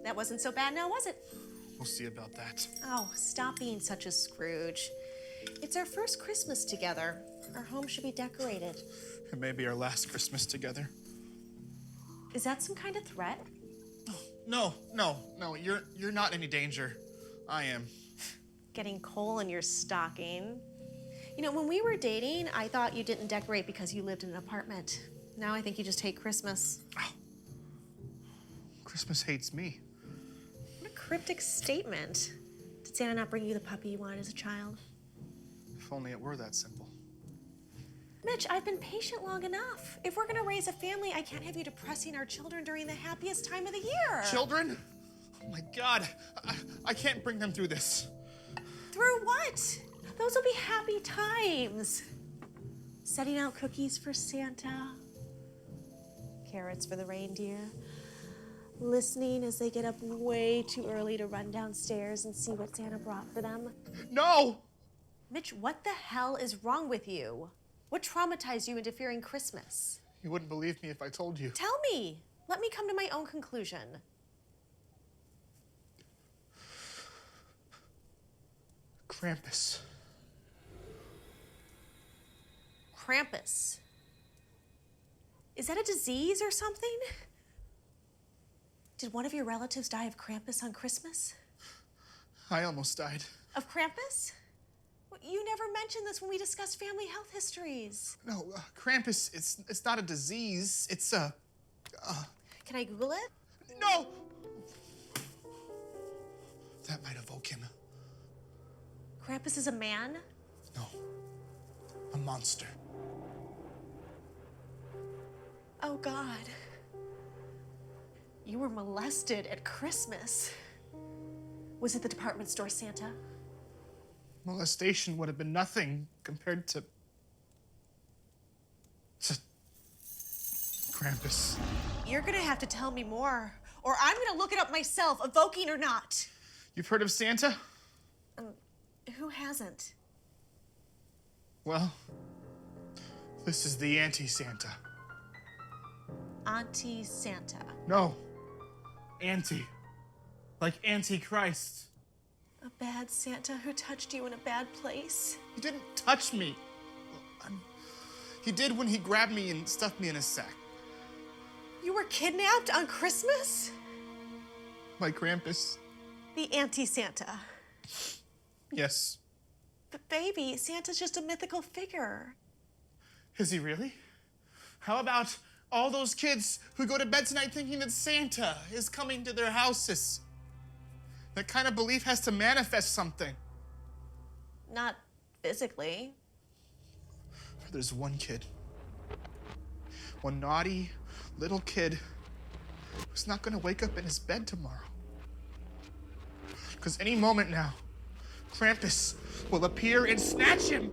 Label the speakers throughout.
Speaker 1: That wasn't so bad now, was it?
Speaker 2: We'll see about that.
Speaker 1: Oh, stop being such a Scrooge. It's our first Christmas together. Our home should be decorated.
Speaker 2: It may be our last Christmas together.
Speaker 1: Is that some kind of threat?
Speaker 2: No. You're not in any danger. I am.
Speaker 1: Getting coal in your stocking. You know, when we were dating, I thought you didn't decorate because you lived in an apartment. Now I think you just hate Christmas.
Speaker 2: Oh. Christmas hates me.
Speaker 1: What a cryptic statement. Did Santa not bring you the puppy you wanted as a child?
Speaker 2: If only it were that simple.
Speaker 1: Mitch, I've been patient long enough. If we're gonna raise a family, I can't have you depressing our children during the happiest time of the year.
Speaker 2: Children? Oh my God, I can't bring them through this.
Speaker 1: Through what? Those will be happy times. Setting out cookies for Santa, carrots for the reindeer, listening as they get up way too early to run downstairs and see what Santa brought for them.
Speaker 2: No!
Speaker 1: Mitch, what the hell is wrong with you? What traumatized you into fearing Christmas?
Speaker 2: You wouldn't believe me if I told you.
Speaker 1: Tell me. Let me come to my own conclusion.
Speaker 2: Krampus.
Speaker 1: Krampus. Is that a disease or something? Did one of your relatives die of Krampus on Christmas?
Speaker 2: I almost died.
Speaker 1: Of Krampus? Well, you never mentioned this when we discussed family health histories.
Speaker 2: No, Krampus, it's not a disease. It's a...
Speaker 1: Can I Google it?
Speaker 2: No! That might evoke him.
Speaker 1: Krampus is a man?
Speaker 2: No. A monster.
Speaker 1: Oh, God. You were molested at Christmas. Was it the department store Santa?
Speaker 2: Molestation would have been nothing compared to Krampus.
Speaker 1: You're gonna have to tell me more, or I'm gonna look it up myself, evoking or not.
Speaker 2: You've heard of Santa?
Speaker 1: Who hasn't?
Speaker 2: Well, this is the anti-Santa.
Speaker 1: Auntie Santa.
Speaker 2: No. Anti. Like Antichrist.
Speaker 1: A bad Santa who touched you in a bad place?
Speaker 2: He didn't touch me. He did when he grabbed me and stuffed me in his sack.
Speaker 1: You were kidnapped on Christmas?
Speaker 2: By Krampus.
Speaker 1: The anti-Santa.
Speaker 2: Yes.
Speaker 1: But baby, Santa's just a mythical figure.
Speaker 2: Is he really? How about all those kids who go to bed tonight thinking that Santa is coming to their houses? That kind of belief has to manifest something.
Speaker 1: Not physically.
Speaker 2: There's one kid. One naughty little kid who's not gonna wake up in his bed tomorrow. Because any moment now, Krampus will appear and snatch him.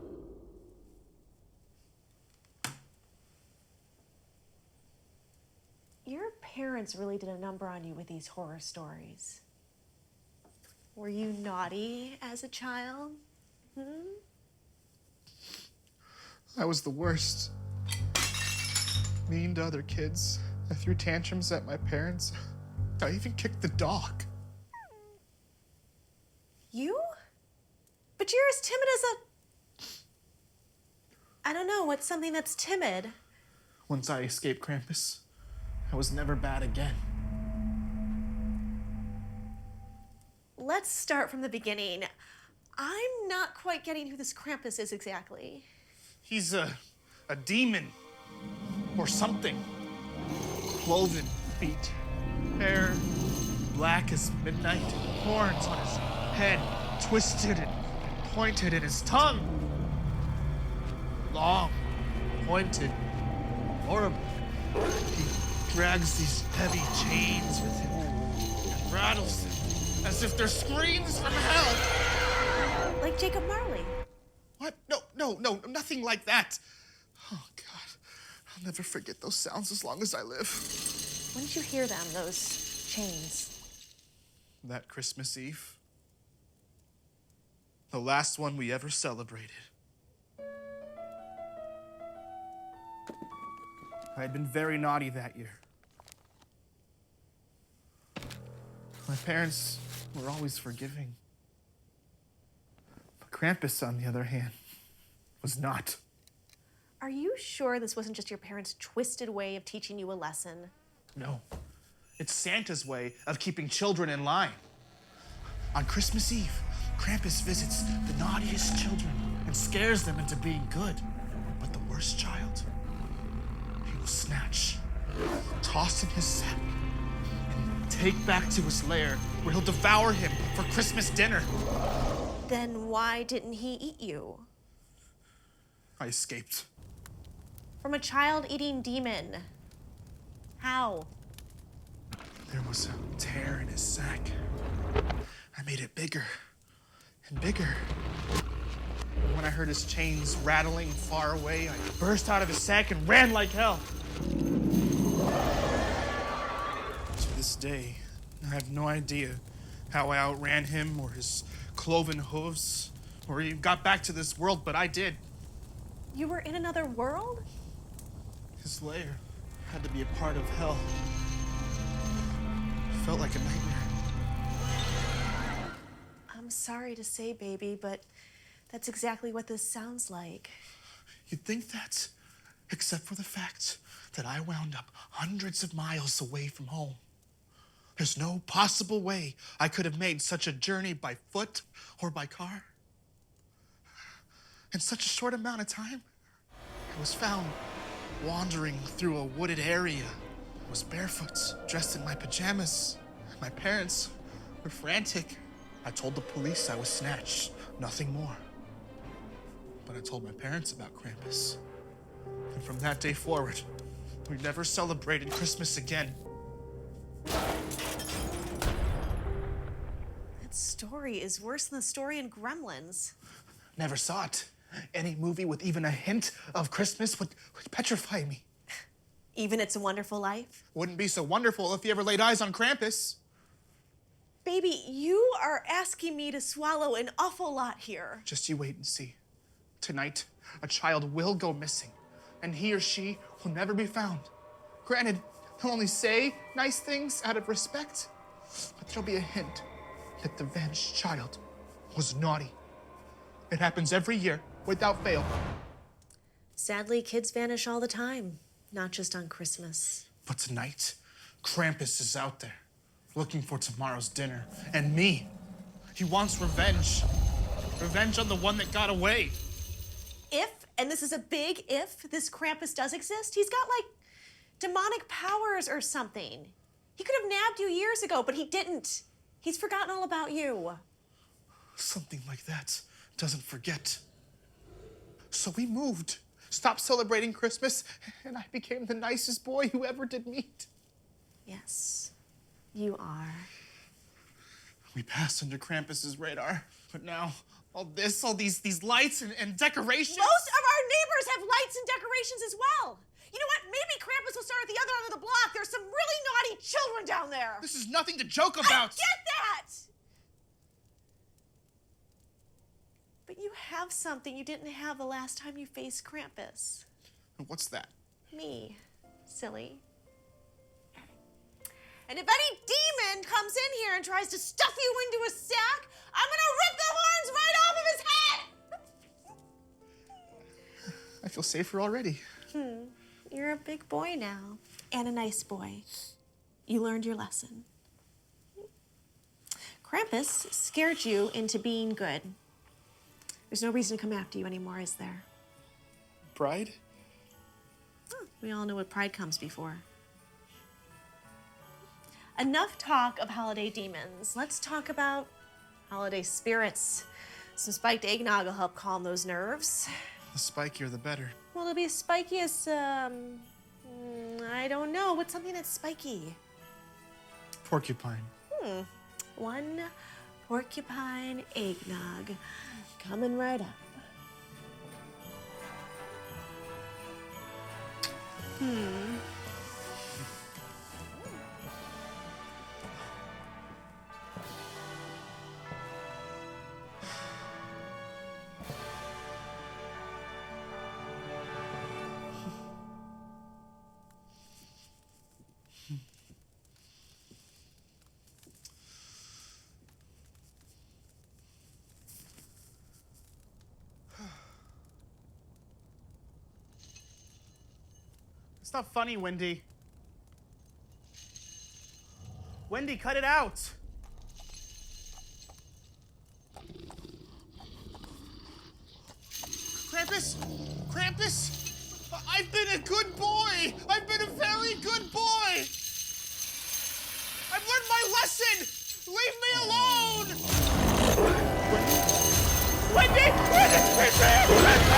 Speaker 1: Your parents really did a number on you with these horror stories. Were you naughty as a child?
Speaker 2: I was the worst. Mean to other kids. I threw tantrums at my parents. I even kicked the dog.
Speaker 1: You? But you're as timid as a... I don't know, what's something that's timid?
Speaker 2: Once I escaped Krampus, I was never bad again.
Speaker 1: Let's start from the beginning. I'm not quite getting who this Krampus is exactly.
Speaker 2: He's a demon. Or something. Cloven feet. Hair black as midnight. Horns on his head. Twisted and pointed, and his tongue long, pointed, horrible. He drags these heavy chains with him and rattles them as if they're screams from hell.
Speaker 1: Like Jacob Marley.
Speaker 2: What? No, nothing like that. Oh, God. I'll never forget those sounds as long as I live.
Speaker 1: When did you hear them, those chains?
Speaker 2: That Christmas Eve. The last one we ever celebrated. I had been very naughty that year. My parents were always forgiving. But Krampus, on the other hand, was not.
Speaker 1: Are you sure this wasn't just your parents' twisted way of teaching you a lesson?
Speaker 2: No. It's Santa's way of keeping children in line. On Christmas Eve, Krampus visits the naughtiest children and scares them into being good. But the worst child, he will snatch, toss in his sack, and take back to his lair where he'll devour him for Christmas dinner.
Speaker 1: Then why didn't he eat you?
Speaker 2: I escaped.
Speaker 1: From a child-eating demon. How?
Speaker 2: There was a tear in his sack. I made it bigger and bigger. And when I heard his chains rattling far away, I burst out of his sack and ran like hell. To this day, I have no idea how I outran him or his cloven hooves or he got back to this world, but I did.
Speaker 1: You were in another world?
Speaker 2: His lair had to be a part of hell. It felt like a nightmare.
Speaker 1: I'm sorry to say, baby, but that's exactly what this sounds like.
Speaker 2: You'd think that, except for the fact that I wound up hundreds of miles away from home. There's no possible way I could have made such a journey by foot or by car. In such a short amount of time, I was found wandering through a wooded area. I was barefoot, dressed in my pajamas. My parents were frantic. I told the police I was snatched, nothing more. But I told my parents about Krampus. And from that day forward, we never celebrated Christmas again.
Speaker 1: That story is worse than the story in Gremlins.
Speaker 2: Never saw it. Any movie with even a hint of Christmas would petrify me.
Speaker 1: Even It's a Wonderful Life?
Speaker 2: Wouldn't be so wonderful if you ever laid eyes on Krampus.
Speaker 1: Baby, you are asking me to swallow an awful lot here.
Speaker 2: Just you wait and see. Tonight, a child will go missing, and he or she will never be found. Granted, he'll only say nice things out of respect, but there'll be a hint that the vanished child was naughty. It happens every year, without fail.
Speaker 1: Sadly, kids vanish all the time, not just on Christmas.
Speaker 2: But tonight, Krampus is out there, looking for tomorrow's dinner. And me. He wants revenge. Revenge on the one that got away.
Speaker 1: If, and this is a big if, this Krampus does exist, he's got like demonic powers or something. He could have nabbed you years ago, but he didn't. He's forgotten all about you.
Speaker 2: Something like that doesn't forget. So we moved, stopped celebrating Christmas, and I became the nicest boy you ever did meet.
Speaker 1: Yes, you are.
Speaker 2: We passed under Krampus's radar, but now all these lights and decorations.
Speaker 1: Most of our neighbors have lights and decorations as well. You know what? Maybe Krampus will start at the other end of the block. There's some really naughty children down there.
Speaker 2: This is nothing to joke about.
Speaker 1: I get that! But you have something you didn't have the last time you faced Krampus.
Speaker 2: And what's that?
Speaker 1: Me, silly. And if any demon comes in here and tries to stuff you into a sack, I'm gonna rip the horns right off of his head!
Speaker 2: I feel safer already.
Speaker 1: You're a big boy now, and a nice boy. You learned your lesson. Krampus scared you into being good. There's no reason to come after you anymore, is there?
Speaker 2: Pride?
Speaker 1: We all know what pride comes before. Enough talk of holiday demons. Let's talk about holiday spirits. Some spiked eggnog will help calm those nerves.
Speaker 2: The spikier, the better.
Speaker 1: Well, it'll be as spiky as, I don't know. What's something that's spiky?
Speaker 2: Porcupine.
Speaker 1: One porcupine eggnog. Coming right up.
Speaker 2: not funny, Wendy. Wendy, cut it out. Krampus? Krampus? I've been a good boy! I've been a very good boy! I've learned my lesson! Leave me alone! Wendy! Wendy! Wendy!